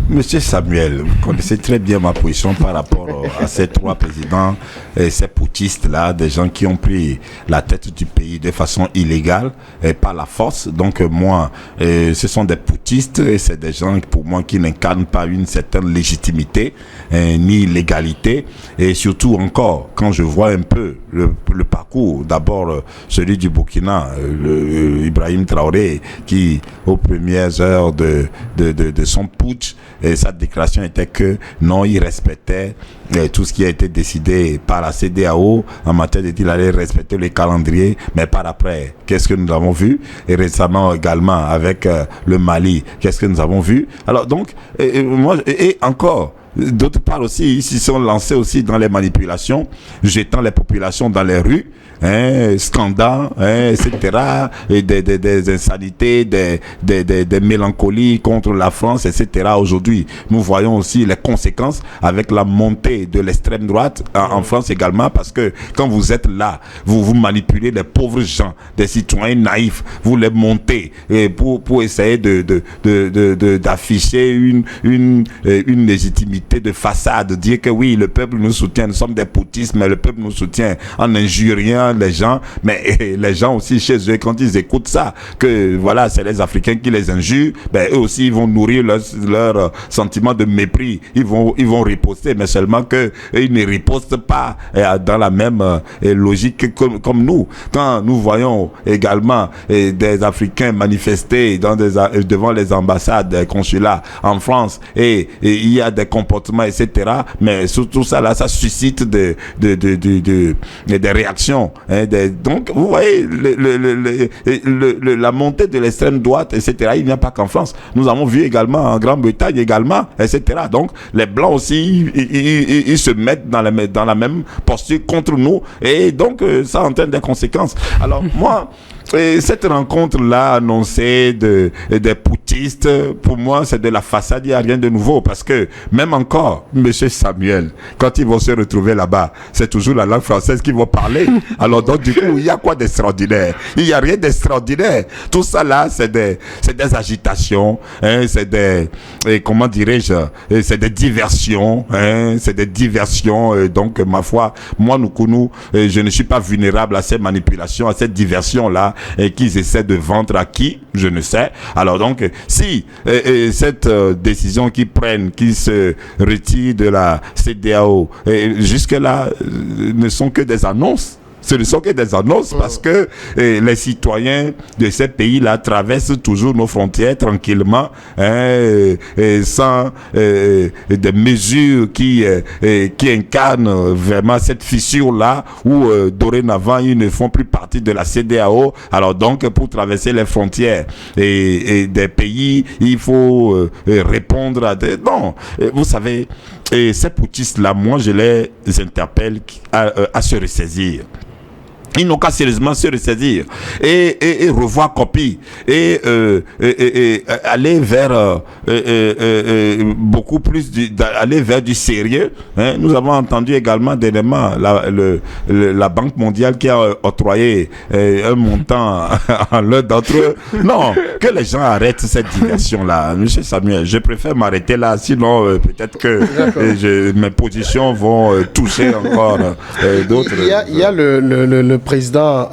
Monsieur Samuel, vous connaissez très bien ma position par rapport à ces trois présidents, ces putschistes-là, des gens qui ont pris la tête du pays de façon illégale et par la force. Donc moi, ce sont des putschistes et c'est des gens pour moi qui n'incarnent pas une certaine légitimité ni légalité. Et surtout encore, quand je vois un peu le parcours, d'abord celui du Burkina, Ibrahim Traoré, qui aux premières heures de son putsch, et sa déclaration était que non, il respectait tout ce qui a été décidé par la CEDEAO en matière il allait respecter le calendrier, mais par après, qu'est-ce que nous avons vu? Et récemment également avec le Mali, qu'est-ce que nous avons vu? Alors donc, et encore, d'autre part aussi, ils se sont lancés aussi dans les manipulations, jetant les populations dans les rues, scandales, etc., et des insanités, des mélancolies contre la France, etc. Aujourd'hui, nous voyons aussi les conséquences avec la montée de l'extrême droite en France également, parce que quand vous êtes là, vous manipulez les pauvres gens, des citoyens naïfs, vous les montez pour essayer d'afficher une légitimité de façade, dire que oui, le peuple nous soutient, nous sommes des putschistes, mais le peuple nous soutient en injuriant les gens, mais les gens aussi chez eux, quand ils écoutent ça, que voilà, c'est les Africains qui les injurent, ben eux aussi ils vont nourrir leur sentiment de mépris, ils vont riposter, mais seulement que ils ne ripostent pas dans la même logique comme nous. Quand nous voyons également des Africains manifester devant les ambassades, les consulats en France, et il y a des comportements, etc., mais surtout ça là, ça suscite des réactions. Donc, vous voyez, la montée de l'extrême droite, etc., il n'y a pas qu'en France. Nous avons vu également en Grande-Bretagne, également, etc. Donc, les Blancs aussi, ils se mettent dans la même posture contre nous, et donc, ça entraîne des conséquences. Alors, moi... Et cette rencontre-là annoncée des putschistes, pour moi, c'est de la façade, il n'y a rien de nouveau. Parce que, même encore, monsieur Samuel, quand ils vont se retrouver là-bas, c'est toujours la langue française qu'ils vont parler. Alors, donc, du coup, il y a quoi d'extraordinaire? Il n'y a rien d'extraordinaire. Tout ça là, c'est des agitations, c'est comment dirais-je, c'est des diversions, c'est des diversions. Donc, ma foi, moi, je ne suis pas vulnérable à ces manipulations, à cette diversion-là, et qu'ils essaient de vendre à qui, je ne sais. Alors donc, si cette décision qu'ils prennent, qu'ils se retirent de la CEDEAO, jusque-là, ne sont que des annonces. Ce ne sont que des annonces parce que les citoyens de ces pays-là traversent toujours nos frontières tranquillement, sans des mesures qui incarnent vraiment cette fissure-là où dorénavant ils ne font plus partie de la CEDEAO. Alors donc pour traverser les frontières et des pays, il faut répondre à des... Non, vous savez, ces putschistes-là, moi je les interpelle à se ressaisir. Ils n'ont qu'à sérieusement se ressaisir et revoir copie et aller vers beaucoup plus aller vers du sérieux. Nous avons entendu également dernièrement la Banque mondiale qui a octroyé un montant à l'un d'entre eux. Non, que les gens arrêtent cette diversion-là. Monsieur Samuel, je préfère m'arrêter là, sinon peut-être que mes positions vont toucher encore d'autres. Il y a le président